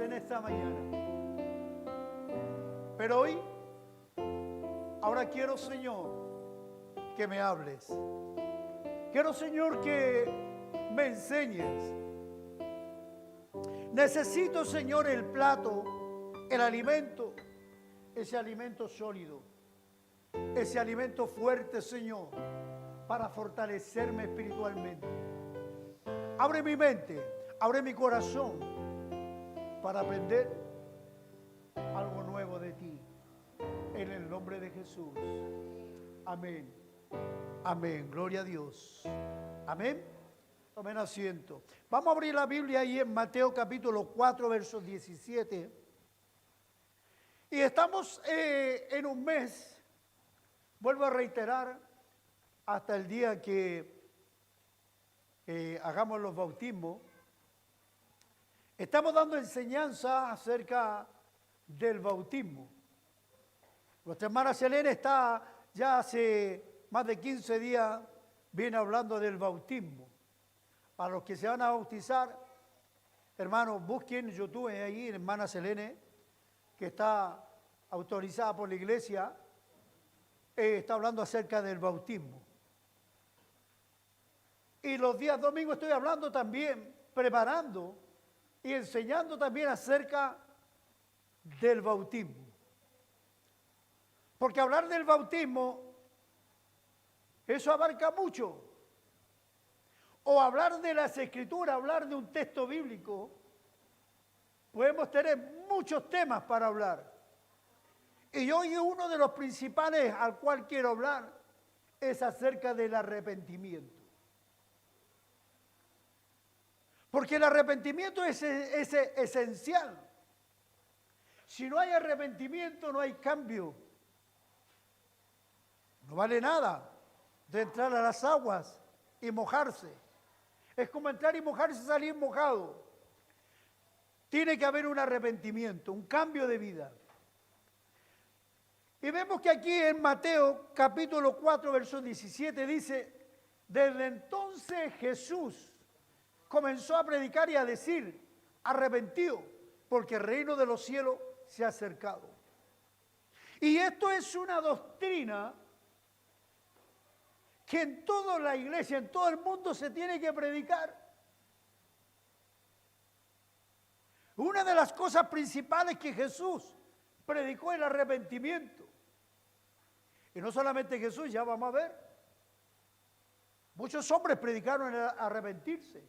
en esta mañana. Pero hoy, ahora quiero, Señor, que me hables. Quiero, Señor, que me enseñes. Necesito, Señor, el plato, el alimento, ese alimento sólido, ese alimento fuerte, Señor, para fortalecerme espiritualmente. Abre mi mente, abre mi corazón para aprender algo nuevo de ti. En el nombre de Jesús. Amén. Amén. Gloria a Dios. Amén. Tomen asiento. Vamos a abrir la Biblia ahí en Mateo capítulo 4, versos 17. Y estamos en un mes, vuelvo a reiterar, hasta el día que hagamos los bautismos. Estamos dando enseñanza acerca del bautismo. Nuestra hermana Selene está ya hace más de 15 días, viene hablando del bautismo. Para los que se van a bautizar, hermanos, busquen YouTube ahí, hermana Selene, que está autorizada por la iglesia, está hablando acerca del bautismo. Y los días domingos estoy hablando también, preparando y enseñando también acerca del bautismo. Porque hablar del bautismo, eso abarca mucho. O hablar de las escrituras, hablar de un texto bíblico, podemos tener muchos temas para hablar. Y hoy uno de los principales al cual quiero hablar es acerca del arrepentimiento. Porque el arrepentimiento es esencial. Si no hay arrepentimiento, no hay cambio. No vale nada de entrar a las aguas y mojarse. Es como entrar y mojarse y salir mojado. Tiene que haber un arrepentimiento, un cambio de vida. Y vemos que aquí en Mateo capítulo 4, verso 17 dice, desde entonces Jesús comenzó a predicar y a decir, arrepentido, porque el reino de los cielos se ha acercado. Y esto es una doctrina que en toda la iglesia, en todo el mundo se tiene que predicar. Una de las cosas principales que Jesús predicó el arrepentimiento. Y no solamente Jesús, ya vamos a ver. Muchos hombres predicaron el arrepentirse.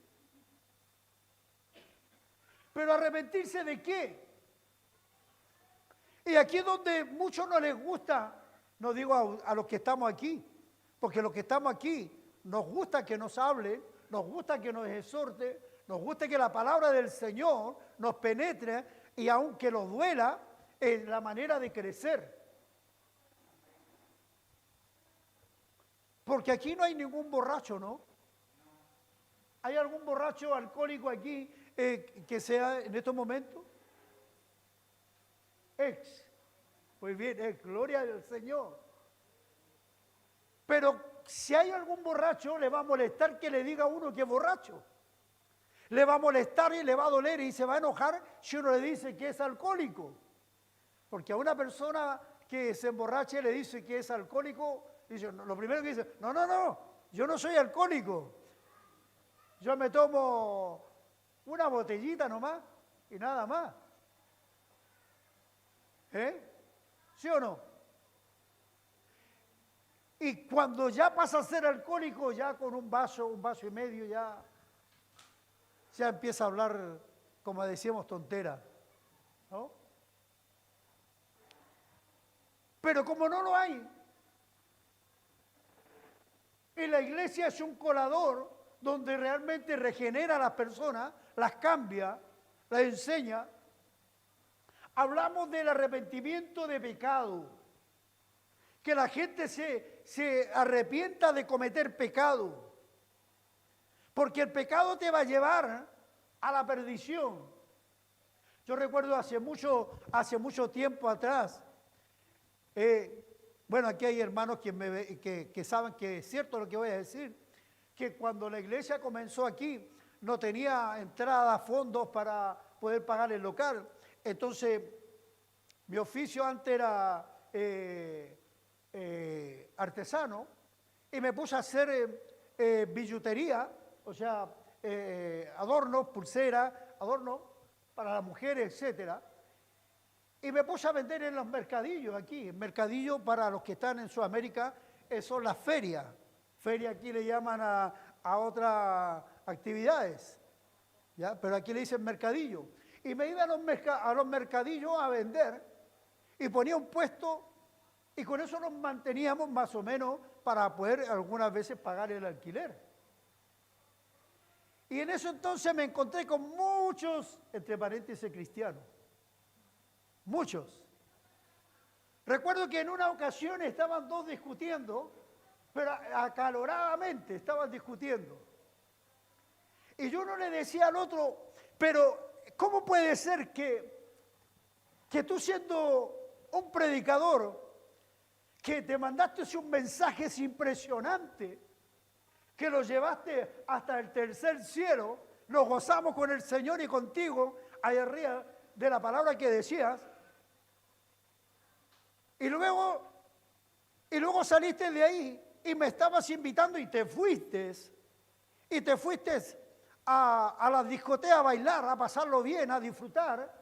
Pero ¿arrepentirse de qué? Y aquí es donde muchos no les gusta, no digo a los que estamos aquí, porque los que estamos aquí nos gusta que nos hable, nos gusta que nos exhorte, nos gusta que la palabra del Señor nos penetre y aunque nos duela, es la manera de crecer. Porque aquí no hay ningún borracho, ¿no? ¿Hay algún borracho alcohólico aquí que sea en estos momentos? Muy bien, gloria al Señor. Pero si hay algún borracho, le va a molestar que le diga a uno que es borracho. Le va a molestar y le va a doler y se va a enojar si uno le dice que es alcohólico. Porque a una persona que se emborracha y le dice que es alcohólico, dice, lo primero que dice, no, yo no soy alcohólico. Yo me tomo una botellita nomás y nada más. ¿Sí o no? Y cuando ya pasa a ser alcohólico, ya con un vaso y medio, ya empieza a hablar, como decíamos, tontera, ¿no? Pero como no lo hay, y la iglesia es un colador donde realmente regenera a las personas, las cambia, las enseña, hablamos del arrepentimiento de pecado. Que la gente se arrepienta de cometer pecado. Porque el pecado te va a llevar a la perdición. Yo recuerdo hace mucho tiempo atrás, bueno, aquí hay hermanos que saben que es cierto lo que voy a decir, que cuando la iglesia comenzó aquí, no tenía entrada, fondos para poder pagar el local. Entonces, mi oficio antes era artesano y me puse a hacer billutería, o sea, adornos, pulseras, adornos para las mujeres, etcétera. Y me puse a vender en los mercadillos aquí. El mercadillo, para los que están en Sudamérica, son las ferias. Feria aquí le llaman a otras actividades, ¿ya? Pero aquí le dicen mercadillo. Y me iba a los mercadillos a vender y ponía un puesto y con eso nos manteníamos más o menos para poder algunas veces pagar el alquiler. Y en eso entonces me encontré con muchos, entre paréntesis, cristianos. Muchos. Recuerdo que en una ocasión estaban dos discutiendo, pero acaloradamente estaban discutiendo. Y yo no le decía al otro, pero ¿cómo puede ser que tú siendo un predicador, que te mandaste un mensaje impresionante, que lo llevaste hasta el tercer cielo, nos gozamos con el Señor y contigo, allá arriba de la palabra que decías, y luego saliste de ahí y me estabas invitando y te fuiste a la discoteca a bailar, a pasarlo bien, a disfrutar,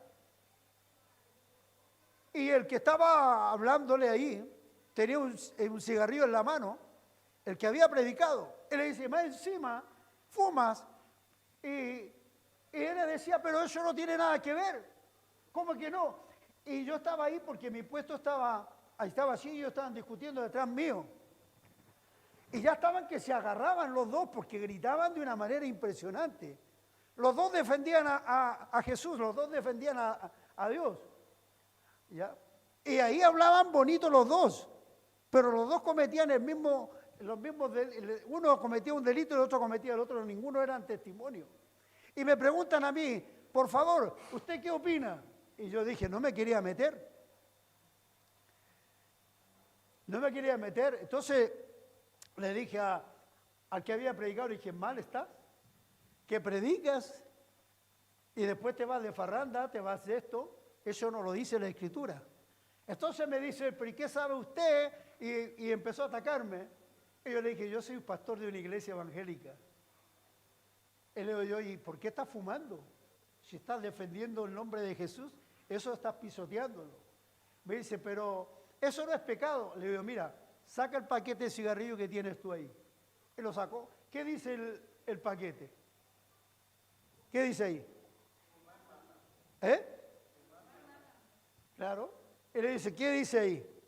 y el que estaba hablándole ahí tenía un cigarrillo en la mano, el que había predicado. Él le dice, más encima, fumas. Y él le decía, pero eso no tiene nada que ver. ¿Cómo que no? Y yo estaba ahí porque mi puesto estaba así y ellos estaban discutiendo detrás mío. Y ya estaban que se agarraban los dos porque gritaban de una manera impresionante. Los dos defendían a Jesús, los dos defendían a Dios. ¿Ya? Y ahí hablaban bonito los dos, pero los dos cometían los mismos delitos. Uno cometía un delito y el otro cometía el otro, ninguno eran testimonio. Y me preguntan a mí, por favor, ¿usted qué opina? Y yo dije, no me quería meter. No me quería meter. Entonces le dije al que había predicado, le dije, mal está, que predicas y después te vas de farranda, te vas de esto. Eso no lo dice la Escritura. Entonces me dice, ¿pero qué sabe usted? Y empezó a atacarme. Y yo le dije, yo soy un pastor de una iglesia evangélica. Y le digo yo, ¿y por qué estás fumando? Si estás defendiendo el nombre de Jesús, eso estás pisoteándolo. Me dice, pero eso no es pecado. Le digo, mira, saca el paquete de cigarrillo que tienes tú ahí. Y lo sacó. ¿Qué dice el paquete? ¿Qué dice ahí? ¿Eh? Claro. Y le dice, ¿qué dice ahí?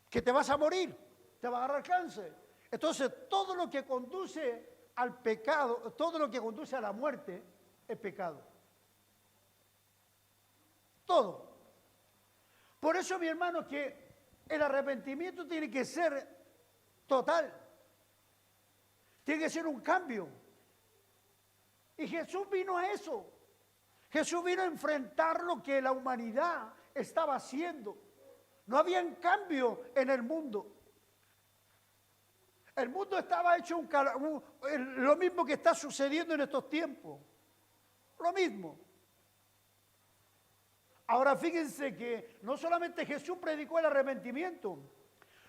Que te vas a morir, te va a agarrar cáncer. Entonces, todo lo que conduce al pecado, todo lo que conduce a la muerte, es pecado. Todo. Por eso, mi hermano, que el arrepentimiento tiene que ser total. Tiene que ser un cambio. Y Jesús vino a eso. Jesús vino a enfrentar lo que la humanidad estaba haciendo. No había cambio en el mundo. El mundo estaba hecho lo mismo que está sucediendo en estos tiempos. Lo mismo. Ahora fíjense que no solamente Jesús predicó el arrepentimiento,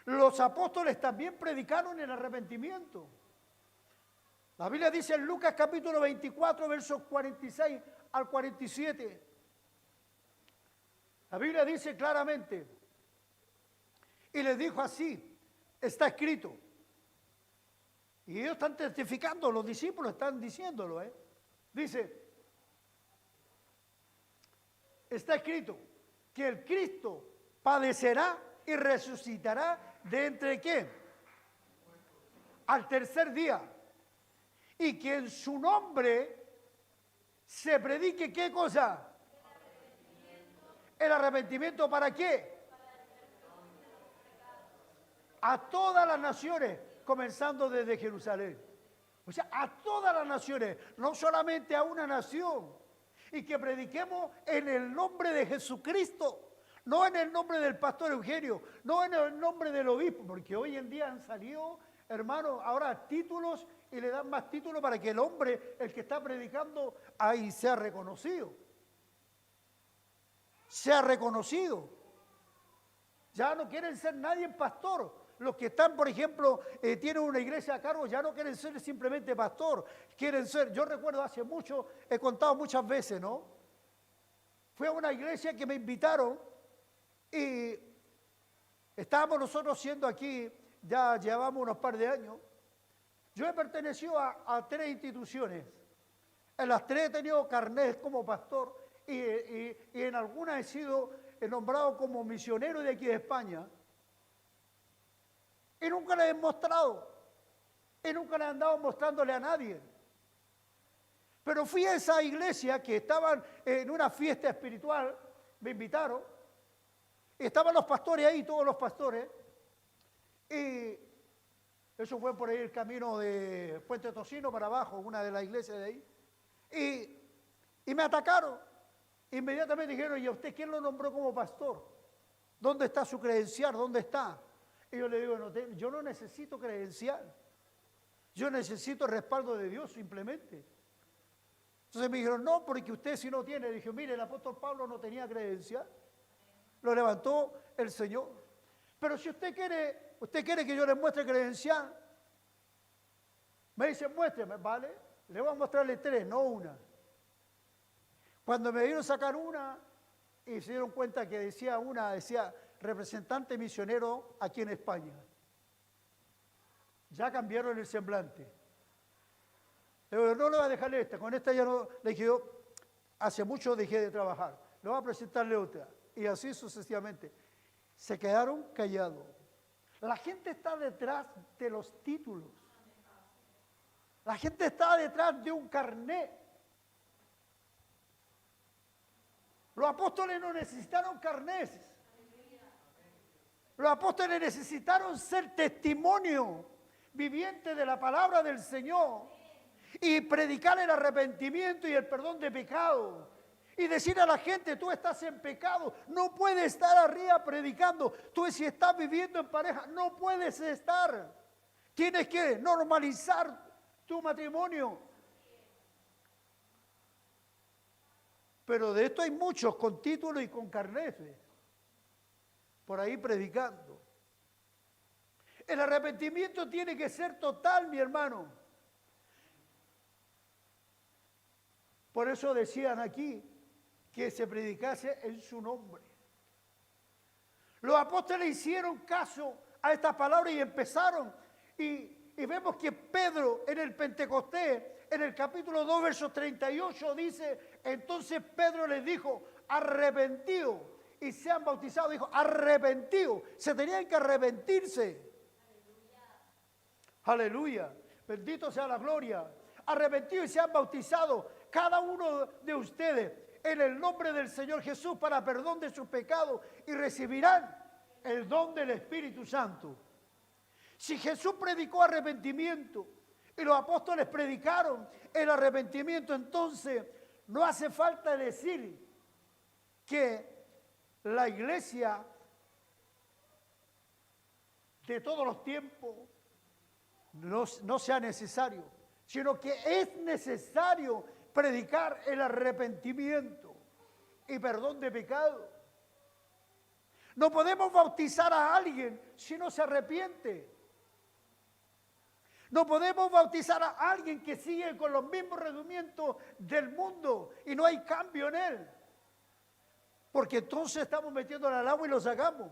los apóstoles también predicaron el arrepentimiento. La Biblia dice en Lucas capítulo 24, versos 46 al 47. La Biblia dice claramente, y les dijo así, está escrito. Y ellos están testificando, los discípulos están diciéndolo. Dice, está escrito que el Cristo padecerá y resucitará de entre ¿qué? Al tercer día. Y que en su nombre se predique ¿qué cosa? El arrepentimiento ¿para qué? A todas las naciones, comenzando desde Jerusalén. O sea, a todas las naciones, no solamente a una nación. Y que prediquemos en el nombre de Jesucristo, no en el nombre del pastor Eugenio, no en el nombre del obispo, porque hoy en día han salido, hermanos, ahora títulos y le dan más títulos para que el hombre, el que está predicando, ahí sea reconocido. sea reconocido. Ya no quieren ser nadie pastor. Los que están, por ejemplo, tienen una iglesia a cargo, ya no quieren ser simplemente pastor. Quieren ser, yo recuerdo hace mucho, he contado muchas veces, ¿no? Fui a una iglesia que me invitaron y estábamos nosotros siendo aquí, ya llevamos unos par de años. Yo he pertenecido a 3 instituciones. En las 3 he tenido carnet como pastor y en algunas he sido nombrado como misionero de aquí de España. Y nunca les he mostrado. Y nunca les he andado mostrándole a nadie. Pero fui a esa iglesia que estaban en una fiesta espiritual, me invitaron. Y estaban los pastores ahí, todos los pastores. Y eso fue por ahí el camino de Puente Tocino para abajo, una de las iglesias de ahí. Y me atacaron. Inmediatamente dijeron, ¿y a usted quién lo nombró como pastor? ¿Dónde está su credencial? ¿Dónde está? Y yo le digo, no, yo no necesito credencial. Yo necesito el respaldo de Dios simplemente. Entonces me dijeron, no, porque usted si no tiene. Dije, mire, el apóstol Pablo no tenía credencial. Lo levantó el Señor. Pero si usted quiere que yo le muestre credencial, me dice, muéstreme, ¿vale? Le voy a mostrarle 3, no una. Cuando me dieron sacar una y se dieron cuenta que decía representante misionero aquí en España. Ya cambiaron el semblante. Le digo, no le voy a dejarle esta, con esta ya no, le dije yo, hace mucho dejé de trabajar, le voy a presentarle otra. Y así sucesivamente. Se quedaron callados. La gente está detrás de los títulos. La gente está detrás de un carnet. Los apóstoles no necesitaron carnés. Los apóstoles necesitaron ser testimonio viviente de la palabra del Señor y predicar el arrepentimiento y el perdón de pecado. Y decir a la gente, tú estás en pecado, no puedes estar arriba predicando. Tú si estás viviendo en pareja, no puedes estar. Tienes que normalizar tu matrimonio. Pero de esto hay muchos con títulos y con carnetes, por ahí predicando. El arrepentimiento tiene que ser total, mi hermano. Por eso decían aquí que se predicase en su nombre. Los apóstoles hicieron caso a esta palabra y empezaron. Y vemos que Pedro en el Pentecostés, en el capítulo 2, verso 38, dice, entonces Pedro les dijo, arrepentidos y sean bautizados. Dijo, arrepentidos, se tenían que arrepentirse. Aleluya, bendito sea la gloria. Arrepentidos y sean bautizados, cada uno de ustedes, en el nombre del Señor Jesús para perdón de sus pecados y recibirán el don del Espíritu Santo. Si Jesús predicó arrepentimiento y los apóstoles predicaron el arrepentimiento, entonces no hace falta decir que la iglesia de todos los tiempos no sea necesario, sino que es necesario predicar el arrepentimiento y perdón de pecado. No podemos bautizar a alguien si no se arrepiente. No podemos bautizar a alguien que sigue con los mismos rendimientos del mundo y no hay cambio en él. Porque entonces estamos metiéndole al agua y lo sacamos.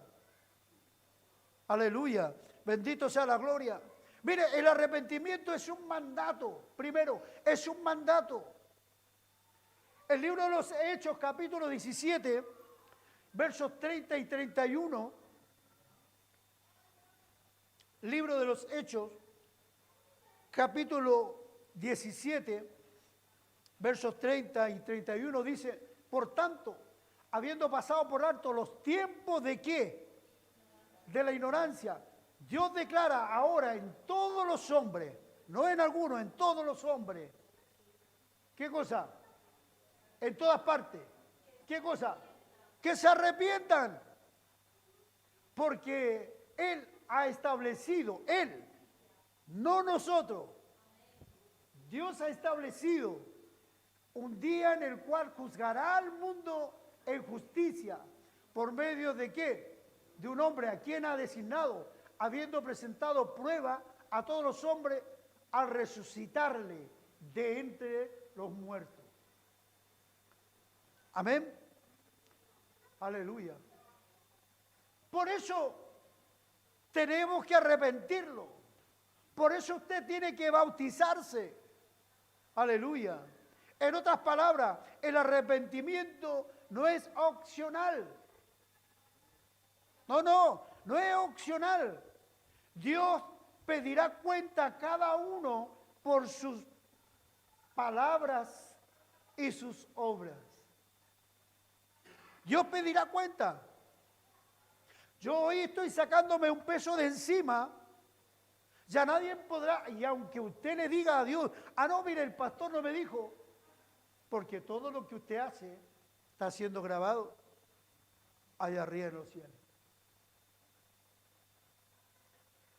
Aleluya. Bendito sea la gloria. Mire, el arrepentimiento es un mandato. Primero, es un mandato. El libro de los Hechos, capítulo 17, versos 30 y 31. Libro de los Hechos, capítulo 17, versos 30 y 31 dice, por tanto, habiendo pasado por alto los tiempos de ¿qué? De la ignorancia, Dios declara ahora en todos los hombres, no en algunos, en todos los hombres. ¿Qué cosa? En todas partes. ¿Qué cosa? Que se arrepientan. Porque Él ha establecido, Él, no nosotros. Dios ha establecido un día en el cual juzgará al mundo en justicia. ¿Por medio de qué? De un hombre a quien ha designado, habiendo presentado prueba a todos los hombres al resucitarle de entre los muertos. Amén. Aleluya. Por eso tenemos que arrepentirlo. Por eso usted tiene que bautizarse. Aleluya. En otras palabras, el arrepentimiento no es opcional. No es opcional. Dios pedirá cuenta a cada uno por sus palabras y sus obras. Dios pedirá cuenta. Yo hoy estoy sacándome un peso de encima. Ya nadie podrá, y aunque usted le diga a Dios, no, mire, el pastor no me dijo, porque todo lo que usted hace está siendo grabado allá arriba en los cielos.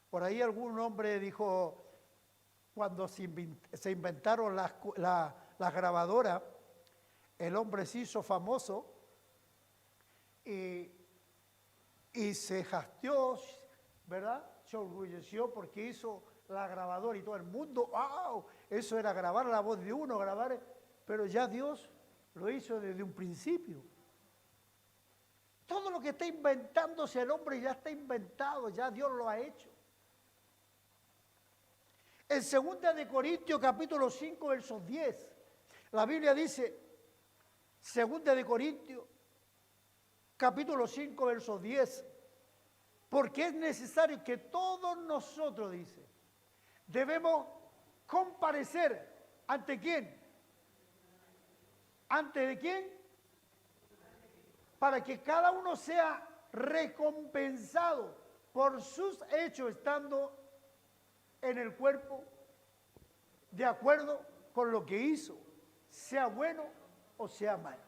Por ahí algún hombre dijo, cuando se inventaron las grabadoras, el hombre se hizo famoso y se hasteó, ¿verdad? Se orgulleció porque hizo la grabadora y todo el mundo, ¡wow! Eso era grabar la voz de uno, pero ya Dios lo hizo desde un principio. Todo lo que está inventándose el hombre ya está inventado, ya Dios lo ha hecho. En 2 de Corintios capítulo 5, versos 10, la Biblia dice, 2 de Corintios capítulo 5, versos 10, porque es necesario que todos nosotros, dice, debemos comparecer ¿ante quién? ¿Ante de quién? Para que cada uno sea recompensado por sus hechos estando en el cuerpo de acuerdo con lo que hizo, sea bueno o sea malo.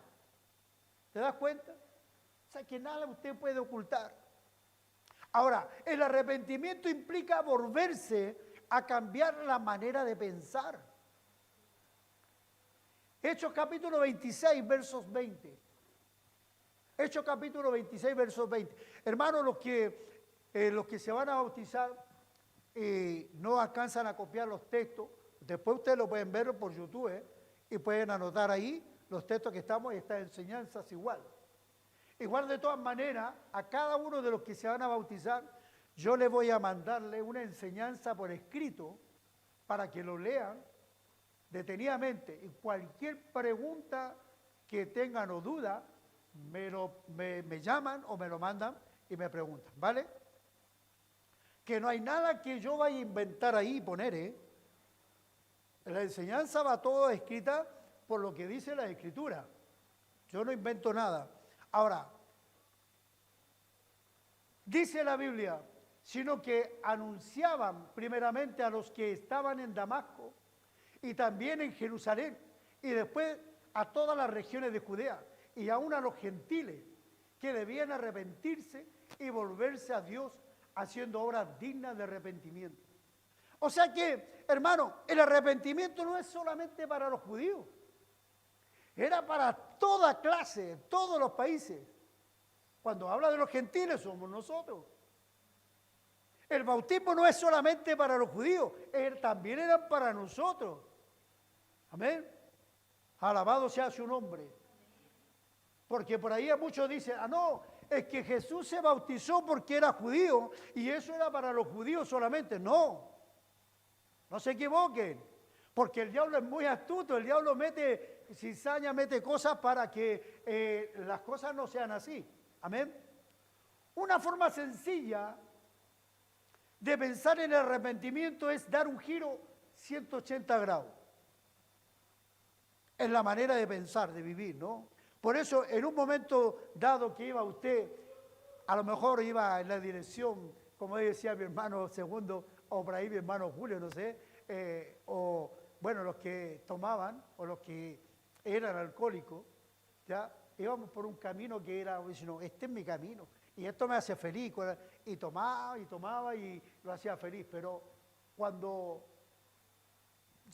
¿Te das cuenta? O sea que nada usted puede ocultar. Ahora, el arrepentimiento implica volverse a cambiar la manera de pensar. Hechos capítulo 26, versos 20. Hechos capítulo 26, versos 20. Hermanos, los que se van a bautizar no alcanzan a copiar los textos. Después ustedes lo pueden ver por YouTube y pueden anotar ahí los textos que estamos y estas enseñanzas igual. Igual de todas maneras, a cada uno de los que se van a bautizar, yo le voy a mandarle una enseñanza por escrito para que lo lean detenidamente. Y cualquier pregunta que tengan o duda, me llaman o me lo mandan y me preguntan, ¿vale? Que no hay nada que yo vaya a inventar ahí y poner, La enseñanza va toda escrita por lo que dice la Escritura. Yo no invento nada. Ahora, dice la Biblia, sino que anunciaban primeramente a los que estaban en Damasco y también en Jerusalén y después a todas las regiones de Judea y aún a los gentiles que debían arrepentirse y volverse a Dios haciendo obras dignas de arrepentimiento. O sea que, hermano, el arrepentimiento no es solamente para los judíos, era para toda clase, todos los países. Cuando habla de los gentiles somos nosotros. El bautismo no es solamente para los judíos, también era para nosotros. Amén. Alabado sea su nombre. Porque por ahí muchos dicen, no, es que Jesús se bautizó porque era judío y eso era para los judíos solamente. No se equivoquen, porque el diablo es muy astuto, el diablo mete cizaña, mete cosas para que las cosas no sean así. Amén. Una forma sencilla de pensar en el arrepentimiento es dar un giro 180 grados. Es la manera de pensar, de vivir, ¿no? Por eso, en un momento dado que iba usted, a lo mejor iba en la dirección, como decía mi hermano Segundo, o por ahí mi hermano Julio, no sé, o bueno, los que tomaban, o los que eran alcohólicos, ya íbamos por un camino que era, no, este es mi camino, y esto me hace feliz, y tomaba y lo hacía feliz, pero cuando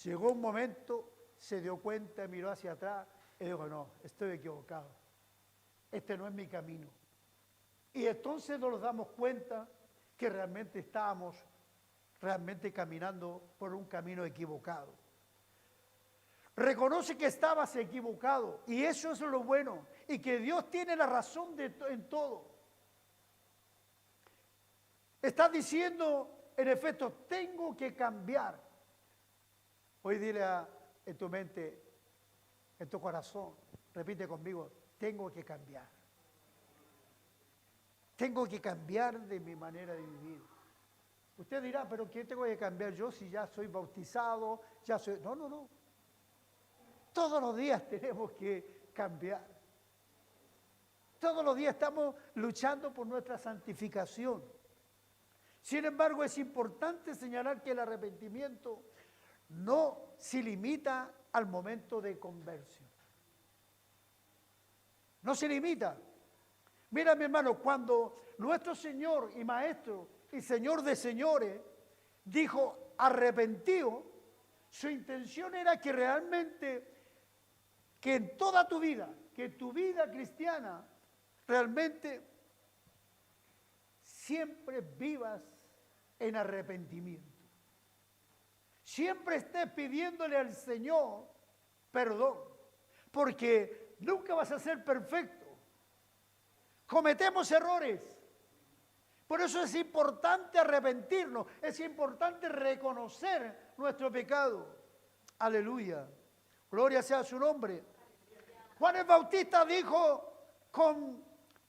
llegó un momento, se dio cuenta, miró hacia atrás, y dijo, no, estoy equivocado. este no es mi camino. Y entonces nos damos cuenta que realmente estábamos caminando por un camino equivocado. Reconoce que estabas equivocado y eso es lo bueno y que Dios tiene la razón en todo. Estás diciendo, en efecto, tengo que cambiar. Hoy dile en tu mente, en tu corazón, repite conmigo, tengo que cambiar. Tengo que cambiar de mi manera de vivir. Usted dirá, pero ¿qué tengo que cambiar yo si ya soy bautizado? Ya soy... No, no, no. Todos los días tenemos que cambiar. Todos los días estamos luchando por nuestra santificación. Sin embargo, es importante señalar que el arrepentimiento no se limita al momento de conversión. No se limita. Mira, mi hermano, cuando nuestro Señor y Maestro y Señor de señores dijo arrepentido, su intención era que realmente, que en toda tu vida, que tu vida cristiana realmente siempre vivas en arrepentimiento. Siempre estés pidiéndole al Señor perdón, porque nunca vas a ser perfecto. Cometemos errores. Por eso es importante arrepentirnos, es importante reconocer nuestro pecado. Aleluya. Gloria sea su nombre. Juan el Bautista dijo con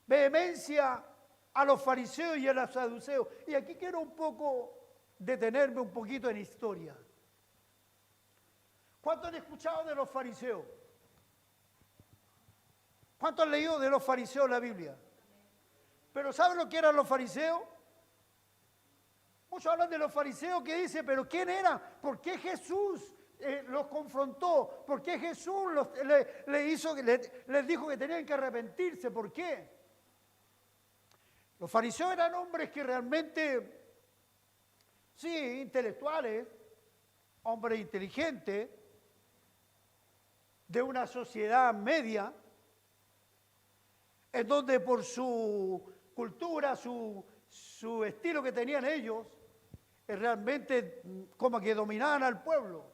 vehemencia a los fariseos y a los saduceos. Y aquí quiero un poco detenerme un poquito en historia. ¿Cuántos han escuchado de los fariseos? ¿Cuántos han leído de los fariseos en la Biblia? Pero ¿saben lo que eran los fariseos? Muchos hablan de los fariseos que dicen, pero ¿quién eran? ¿Por qué Jesús los confrontó? ¿Por qué Jesús les dijo que tenían que arrepentirse? ¿Por qué? Los fariseos eran hombres que realmente, sí, intelectuales, hombres inteligentes, de una sociedad media, en donde por su cultura, su estilo que tenían ellos, realmente como que dominaban al pueblo.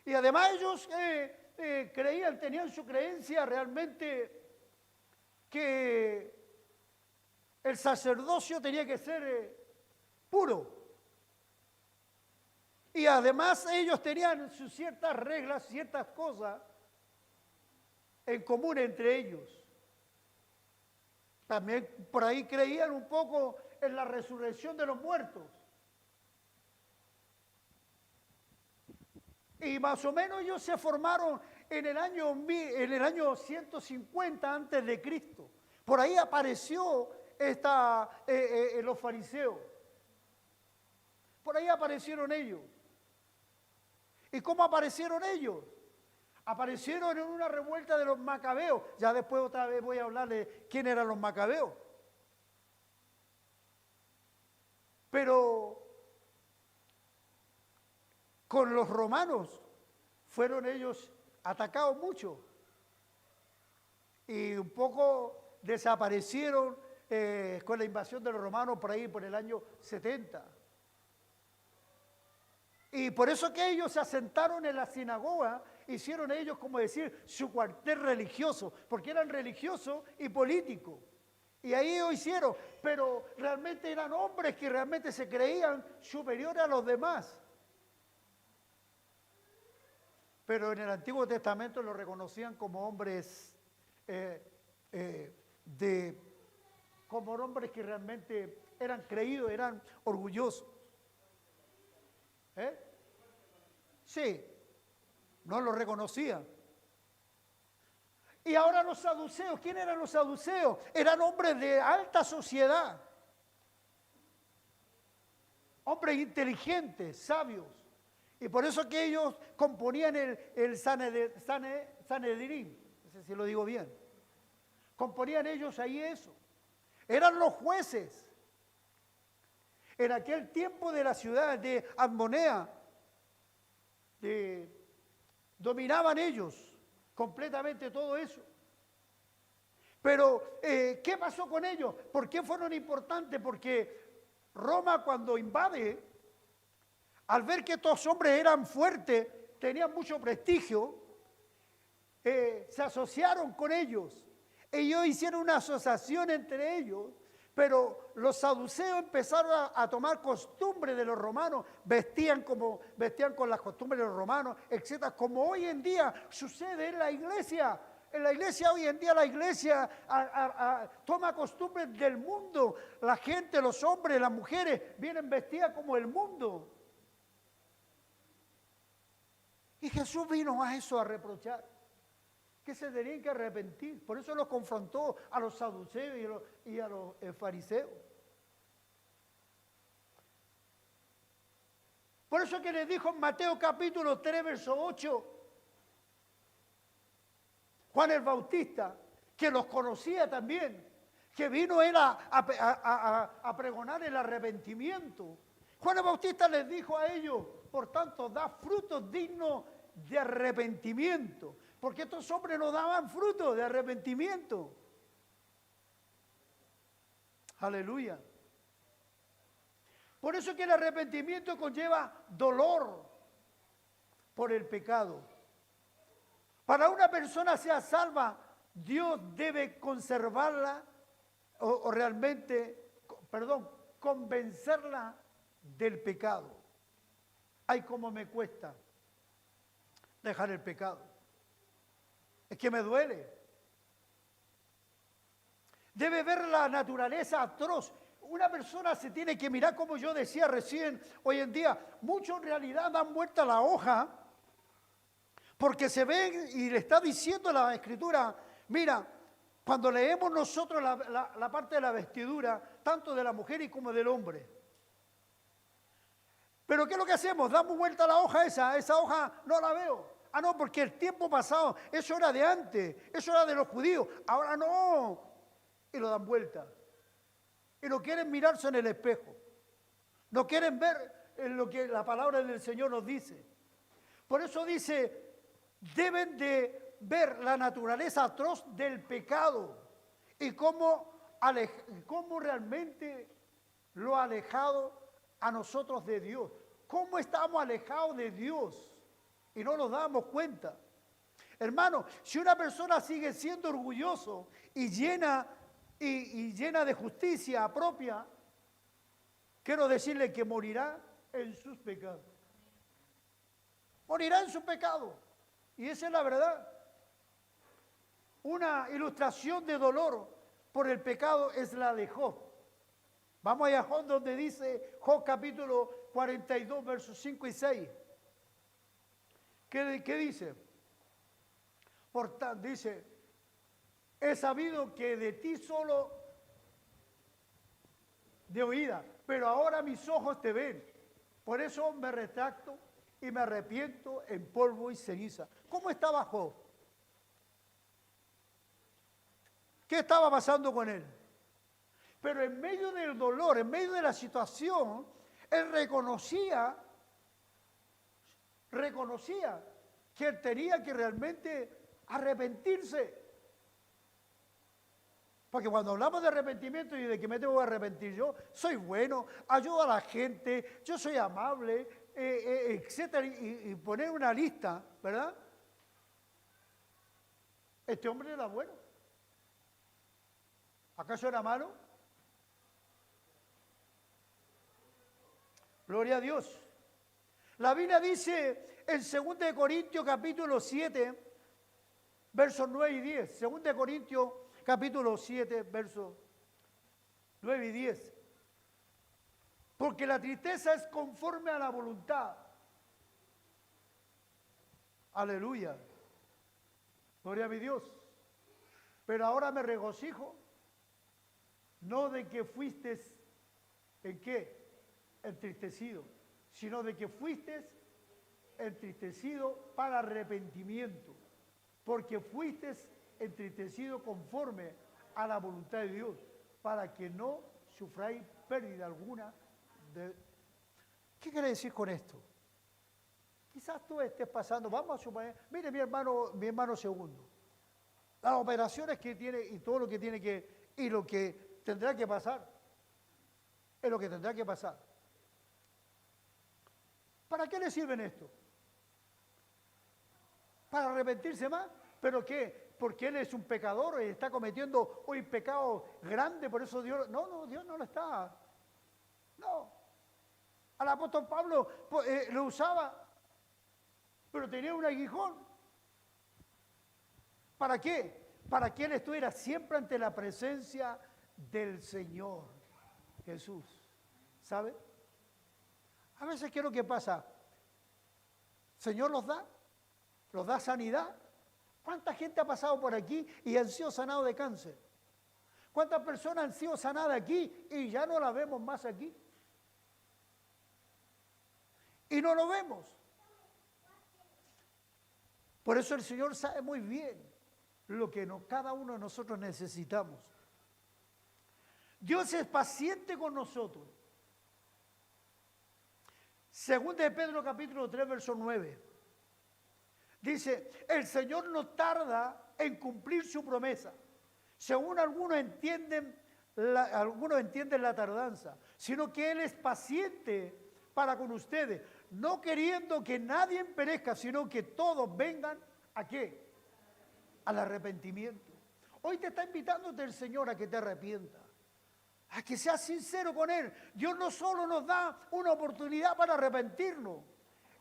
Y además ellos creían, tenían su creencia realmente que el sacerdocio tenía que ser puro. Y además ellos tenían sus ciertas reglas, ciertas cosas en común entre ellos. También por ahí creían un poco en la resurrección de los muertos. Y más o menos ellos se formaron en el año 150 antes de Cristo. Por ahí apareció los fariseos. Por ahí aparecieron ellos. ¿Y cómo aparecieron ellos? Aparecieron en una revuelta de los macabeos. Ya después otra vez voy a hablar de quién eran los macabeos. Pero con los romanos fueron ellos atacados mucho. Y un poco desaparecieron con la invasión de los romanos por ahí, por el año 70. Y por eso que ellos se asentaron en la sinagoga, hicieron ellos, como decir, su cuartel religioso, porque eran religiosos y políticos. Y ahí lo hicieron, pero realmente eran hombres que realmente se creían superiores a los demás. Pero en el Antiguo Testamento lo reconocían como hombres como hombres que realmente eran creídos, eran orgullosos. Sí, no lo reconocían. Y ahora los saduceos, ¿quién eran los saduceos? Eran hombres de alta sociedad, hombres inteligentes, sabios. Y por eso que ellos componían el Sanedrín, no sé si lo digo bien. Componían ellos ahí eso. Eran los jueces. En aquel tiempo de la ciudad de Admonea, dominaban ellos completamente todo eso. Pero, ¿qué pasó con ellos? ¿Por qué fueron importantes? Porque Roma cuando invade, al ver que estos hombres eran fuertes, tenían mucho prestigio, se asociaron con ellos. Ellos hicieron una asociación entre ellos, pero los saduceos empezaron a tomar costumbre de los romanos, vestían con las costumbres de los romanos, etcétera, como hoy en día sucede en la iglesia. En la iglesia hoy en día la iglesia toma costumbres del mundo. La gente, los hombres, las mujeres vienen vestidas como el mundo. Y Jesús vino a eso a reprochar, que se tenían que arrepentir. Por eso los confrontó a los saduceos y a los fariseos. Por eso que les dijo en Mateo capítulo 3, verso 8, Juan el Bautista, que los conocía también, que vino él a pregonar el arrepentimiento. Juan el Bautista les dijo a ellos, por tanto, da frutos dignos de arrepentimiento, porque estos hombres no daban frutos de arrepentimiento. Aleluya. Por eso que el arrepentimiento conlleva dolor por el pecado. Para una persona sea salva, Dios debe conservarla o realmente, convencerla del pecado. Ay, cómo me cuesta dejar el pecado. Es que me duele. Debe ver la naturaleza atroz. Una persona se tiene que mirar, como yo decía recién, hoy en día, muchos en realidad dan vuelta a la hoja, porque se ven y le está diciendo la Escritura, mira, cuando leemos nosotros la parte de la vestidura, tanto de la mujer y como del hombre. Pero ¿qué es lo que hacemos? Damos vuelta a la hoja esa hoja no la veo. Ah, no, porque el tiempo pasado, eso era de antes, eso era de los judíos, ahora no. Y lo dan vuelta. Y no quieren mirarse en el espejo. No quieren ver en lo que la palabra del Señor nos dice. Por eso dice, deben de ver la naturaleza atroz del pecado y cómo realmente lo ha alejado a nosotros de Dios. Cómo estamos alejados de Dios y no nos damos cuenta. Hermano, si una persona sigue siendo orgulloso y llena de justicia propia, quiero decirle que morirá en sus pecados. Morirá en su pecado. Y esa es la verdad. Una ilustración de dolor por el pecado es la de Job. Vamos a Job, donde dice Job capítulo 42, versos 5 y 6. ¿Qué dice? Por tanto, dice, he sabido que de ti solo de oída, pero ahora mis ojos te ven. Por eso me retracto y me arrepiento en polvo y ceniza. ¿Cómo estaba Job? ¿Qué estaba pasando con él? Pero en medio del dolor, en medio de la situación, él reconocía que él tenía que realmente arrepentirse. Porque cuando hablamos de arrepentimiento y de que me tengo que arrepentir yo, soy bueno, ayudo a la gente, yo soy amable, etcétera, y poner una lista, ¿verdad? Este hombre era bueno. ¿Acaso era malo? Gloria a Dios. La Biblia dice en 2 Corintios capítulo 7, versos 9 y 10. 2 Corintios capítulo 7, versos 9 y 10. Porque la tristeza es conforme a la voluntad. Aleluya. Gloria a mi Dios. Pero ahora me regocijo, no de que fuiste, ¿en qué? Entristecido, sino de que fuiste entristecido para arrepentimiento, porque fuiste entristecido conforme a la voluntad de Dios, para que no sufráis pérdida alguna. ¿Qué quiere decir con esto? Quizás tú estés pasando, vamos a suponer, mire mi hermano segundo, las operaciones que tiene y todo lo que tiene que, y lo que tendrá que pasar. Es lo que tendrá que pasar. ¿Para qué le sirven esto? ¿Para arrepentirse más? ¿Pero qué? Porque él es un pecador y está cometiendo un pecado grande, por eso Dios... No, Dios no lo está. No. Al apóstol Pablo lo usaba, pero tenía un aguijón. ¿Para qué? Para que él estuviera siempre ante la presencia del Señor Jesús. ¿Sabe? A veces, ¿qué es lo que pasa? El Señor los da sanidad. ¿Cuánta gente ha pasado por aquí y han sido sanados de cáncer? ¿Cuántas personas han sido sanadas aquí y ya no las vemos más aquí? Y no lo vemos. Por eso el Señor sabe muy bien lo que cada uno de nosotros necesitamos. Dios es paciente con nosotros. Segunda de Pedro capítulo 3, verso 9. Dice, el Señor no tarda en cumplir su promesa. Según algunos entienden la tardanza, sino que Él es paciente para con ustedes, no queriendo que nadie perezca, sino que todos vengan ¿a qué? Al arrepentimiento. Hoy te está invitándote el Señor a que te arrepientas, a que seas sincero con Él. Dios no solo nos da una oportunidad para arrepentirnos,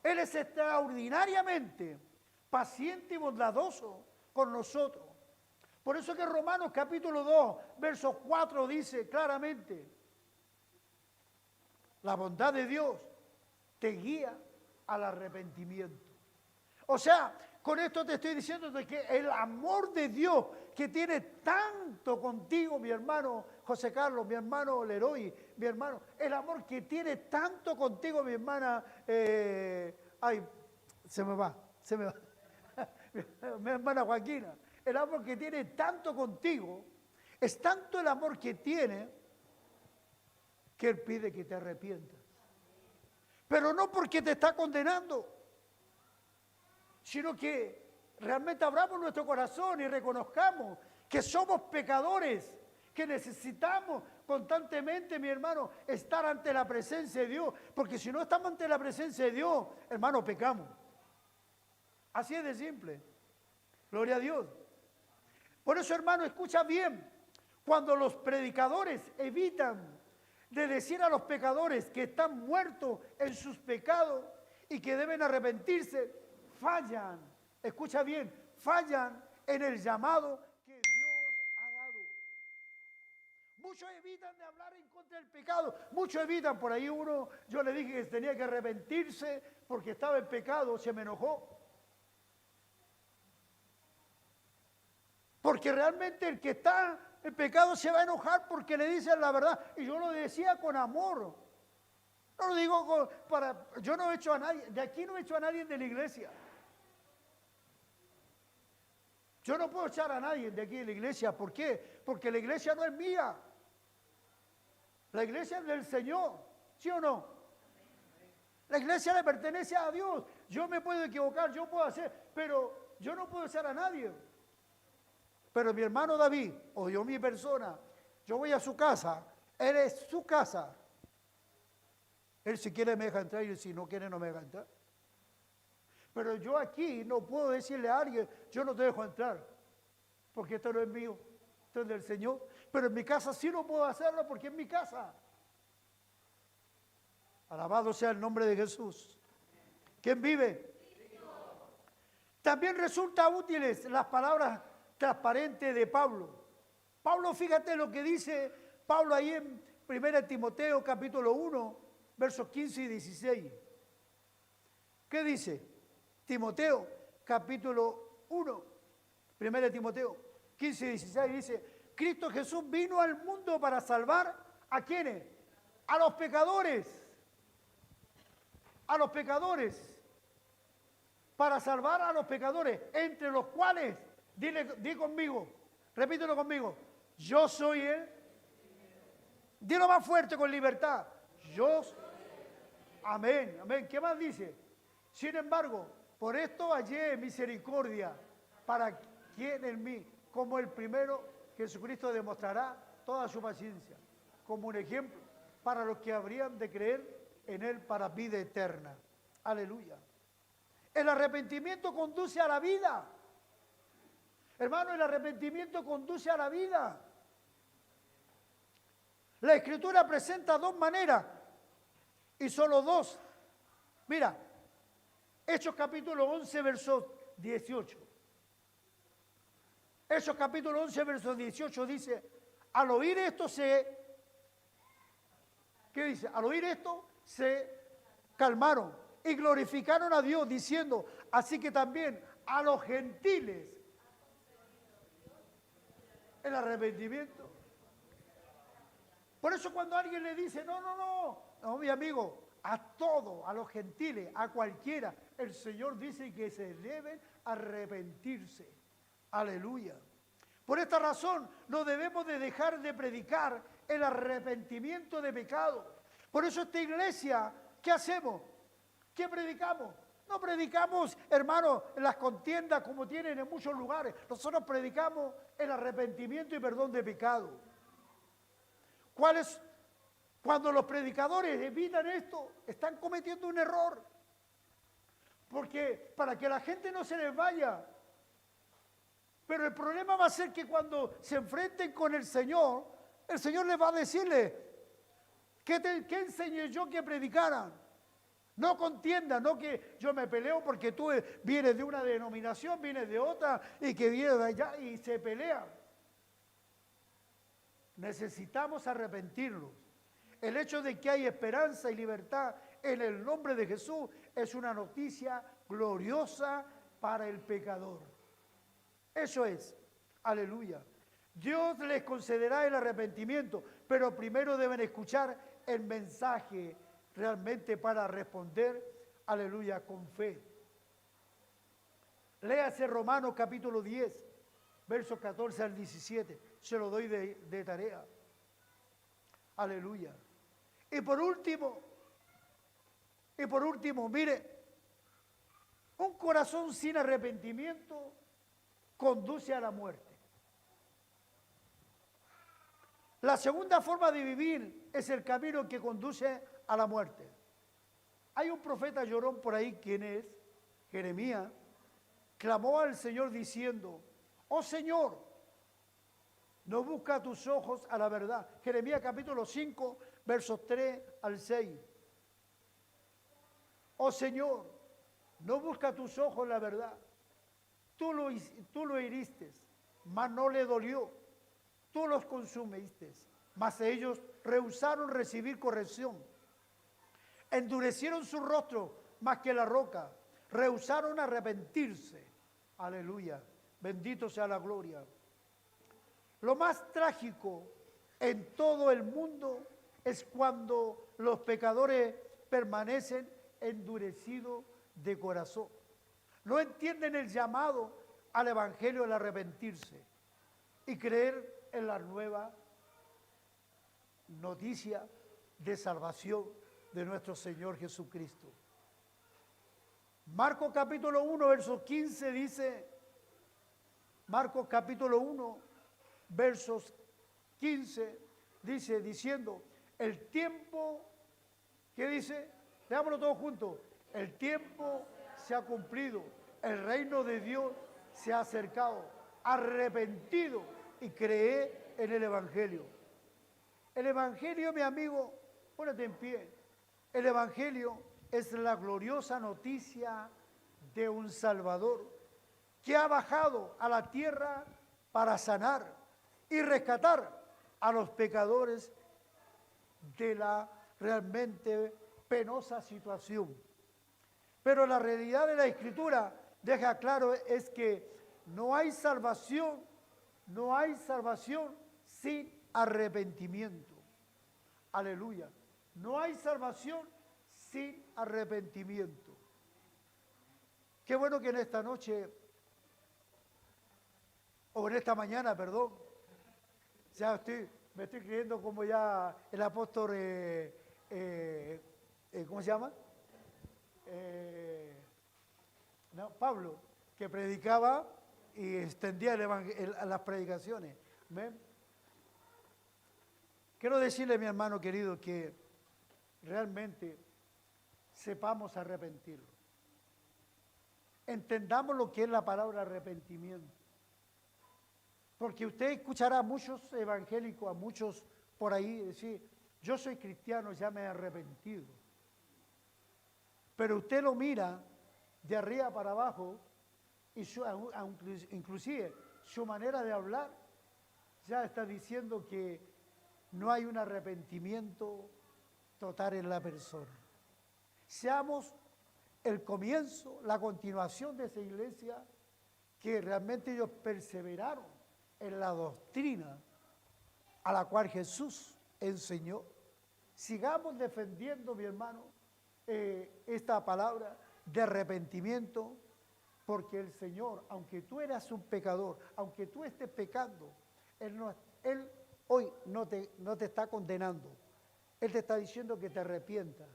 Él es extraordinariamente paciente y bondadoso con nosotros. Por eso que Romanos capítulo 2, verso 4 dice claramente, la bondad de Dios te guía al arrepentimiento. O sea, con esto te estoy diciendo de que el amor de Dios que tiene tanto contigo, mi hermano José Carlos, mi hermano Leroy, mi hermano, el amor que tiene tanto contigo, mi hermana, se me va, mi hermana Joaquina, el amor que tiene tanto contigo, es tanto el amor que tiene, que Él pide que te arrepientas. Pero no porque te está condenando, sino que realmente abramos nuestro corazón y reconozcamos que somos pecadores, que necesitamos constantemente, mi hermano, estar ante la presencia de Dios, porque si no estamos ante la presencia de Dios, hermano, pecamos. Así es de simple. Gloria a Dios. Por eso, hermano, escucha bien, cuando los predicadores evitan de decir a los pecadores que están muertos en sus pecados y que deben arrepentirse, fallan, escucha bien, fallan en el llamado que Dios ha dado. Muchos evitan de hablar en contra del pecado, muchos evitan, por ahí uno, yo le dije que tenía que arrepentirse porque estaba en pecado, se me enojó. Porque realmente el que está en pecado se va a enojar porque le dicen la verdad. Y yo lo decía con amor. No lo digo yo no he hecho a nadie, de aquí no he hecho a nadie de la iglesia. Yo no puedo echar a nadie de aquí de la iglesia. ¿Por qué? Porque la iglesia no es mía. La iglesia es del Señor. ¿Sí o no? La iglesia le pertenece a Dios. Yo me puedo equivocar, yo puedo hacer, pero yo no puedo echar a nadie. Pero mi hermano David, o yo mi persona, yo voy a su casa, él es su casa. Él si quiere me deja entrar y si no quiere no me deja entrar. Pero yo aquí no puedo decirle a alguien, yo no te dejo entrar, porque esto no es mío, esto es del Señor. Pero en mi casa sí no puedo hacerlo porque es mi casa. Alabado sea el nombre de Jesús. ¿Quién vive? También resulta útiles las palabras transparentes de Pablo. Pablo, fíjate lo que dice Pablo ahí en 1 Timoteo capítulo 1, versos 15 y 16. ¿Qué dice? Timoteo capítulo 1, 1 Timoteo 15 y 16 dice, Cristo Jesús vino al mundo para salvar ¿a quiénes? A los pecadores. A los pecadores. Para salvar a los pecadores, entre los cuales, di conmigo, repítelo conmigo, yo soy Él. Dilo más fuerte con libertad. Amén, amén. ¿Qué más dice? Sin embargo, por esto hallé misericordia para quien en mí. como el primero, Jesucristo demostrará toda su paciencia, como un ejemplo para los que habrían de creer en Él para vida eterna. Aleluya. El arrepentimiento conduce a la vida. Hermano, el arrepentimiento conduce a la vida. La Escritura presenta dos maneras y solo dos. Mira, Hechos capítulo 11, verso 18. Hechos capítulo 11, verso 18 dice, al oír esto ¿qué dice? Al oír esto se calmaron y glorificaron a Dios diciendo, así que también a los gentiles el arrepentimiento. Por eso cuando alguien le dice, no, mi amigo, a todos, a los gentiles, a cualquiera, el Señor dice que se deben arrepentirse. Aleluya. Por esta razón no debemos de dejar de predicar el arrepentimiento de pecado. Por eso esta iglesia, ¿qué hacemos? ¿Qué predicamos? No predicamos, hermanos, las contiendas como tienen en muchos lugares. Nosotros predicamos el arrepentimiento y perdón de pecado. ¿Cuál es? Cuando los predicadores evitan esto, están cometiendo un error. Porque para que la gente no se les vaya. Pero el problema va a ser que cuando se enfrenten con el Señor les va a decirle, ¿qué enseñé yo que predicaran? No contiendan, no que yo me peleo porque tú vienes de una denominación, vienes de otra y que vienes de allá y se pelean. Necesitamos arrepentirnos. El hecho de que hay esperanza y libertad en el nombre de Jesús es una noticia gloriosa para el pecador. Eso es, aleluya. Dios les concederá el arrepentimiento, pero primero deben escuchar el mensaje realmente para responder, aleluya, con fe. Léase Romanos capítulo 10, versos 14 al 17. Se lo doy de tarea. Aleluya. Y por último, mire, un corazón sin arrepentimiento conduce a la muerte. La segunda forma de vivir es el camino que conduce a la muerte. Hay un profeta llorón por ahí, quien es Jeremías, clamó al Señor diciendo, oh Señor, no busca tus ojos a la verdad. Jeremías capítulo 5, versos 3 al 6. Oh Señor, no busca tus ojos la verdad. Tú lo heriste, mas no le dolió. Tú los consumiste, mas ellos rehusaron recibir corrección. Endurecieron su rostro más que la roca. Rehusaron arrepentirse. Aleluya. Bendito sea la gloria. Lo más trágico en todo el mundo es cuando los pecadores permanecen endurecidos de corazón. No entienden el llamado al evangelio del arrepentirse y creer en la nueva noticia de salvación de nuestro Señor Jesucristo. Marcos capítulo 1, verso 15 dice, Marcos capítulo 1, versos 15, dice, diciendo, el tiempo, ¿qué dice? Leámoslo todos juntos. El tiempo se ha cumplido, el reino de Dios se ha acercado, arrepentido y cree en el Evangelio. El Evangelio, mi amigo, ponete en pie. El Evangelio es la gloriosa noticia de un Salvador que ha bajado a la tierra para sanar y rescatar a los pecadores de la realmente penosa situación. Pero la realidad de la Escritura deja claro es que no hay salvación sin arrepentimiento. Aleluya. No hay salvación sin arrepentimiento. Qué bueno que en esta noche, o en esta mañana, perdón, ya me estoy creyendo como ya el apóstol, ¿cómo se llama? Pablo, que predicaba y extendía las predicaciones. ¿Ven? Quiero decirle, mi hermano querido, que realmente sepamos arrepentirlo. Entendamos lo que es la palabra arrepentimiento. Porque usted escuchará a muchos evangélicos, a muchos por ahí decir, yo soy cristiano, ya me he arrepentido. Pero usted lo mira de arriba para abajo y inclusive su manera de hablar ya está diciendo que no hay un arrepentimiento total en la persona. Seamos el comienzo, la continuación de esa iglesia que realmente ellos perseveraron en la doctrina a la cual Jesús enseñó. Sigamos defendiendo, mi hermano, esta palabra de arrepentimiento, porque el Señor, aunque tú eras un pecador, aunque tú estés pecando, Él hoy no te está condenando. Él te está diciendo que te arrepientas,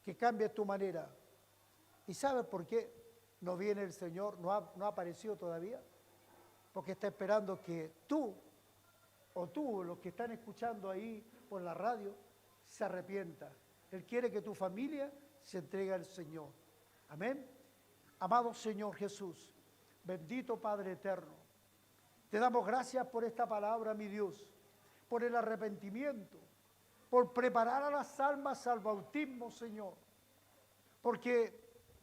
que cambies tu manera. ¿Y sabes por qué no viene el Señor? No ha aparecido todavía. Porque está esperando que tú, los que están escuchando ahí por la radio, se arrepientan. Él quiere que tu familia se entregue al Señor. Amén. Amado Señor Jesús, bendito Padre eterno, te damos gracias por esta palabra, mi Dios, por el arrepentimiento, por preparar a las almas al bautismo, Señor. Porque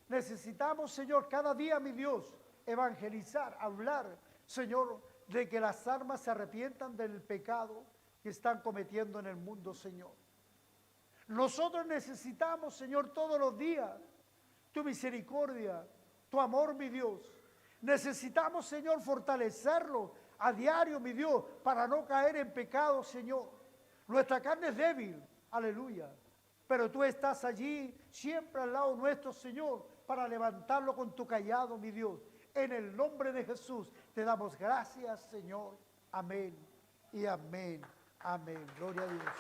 necesitamos, Señor, cada día, mi Dios, evangelizar, hablar, Señor, de que las almas se arrepientan del pecado que están cometiendo en el mundo, Señor. Nosotros necesitamos, Señor, todos los días tu misericordia, tu amor, mi Dios. Necesitamos, Señor, fortalecerlo a diario, mi Dios, para no caer en pecado, Señor. Nuestra carne es débil, aleluya. Pero tú estás allí, siempre al lado nuestro, Señor, para levantarlo con tu cayado, mi Dios. En el nombre de Jesús te damos gracias, Señor. Amén y amén. Amén. Gloria a Dios.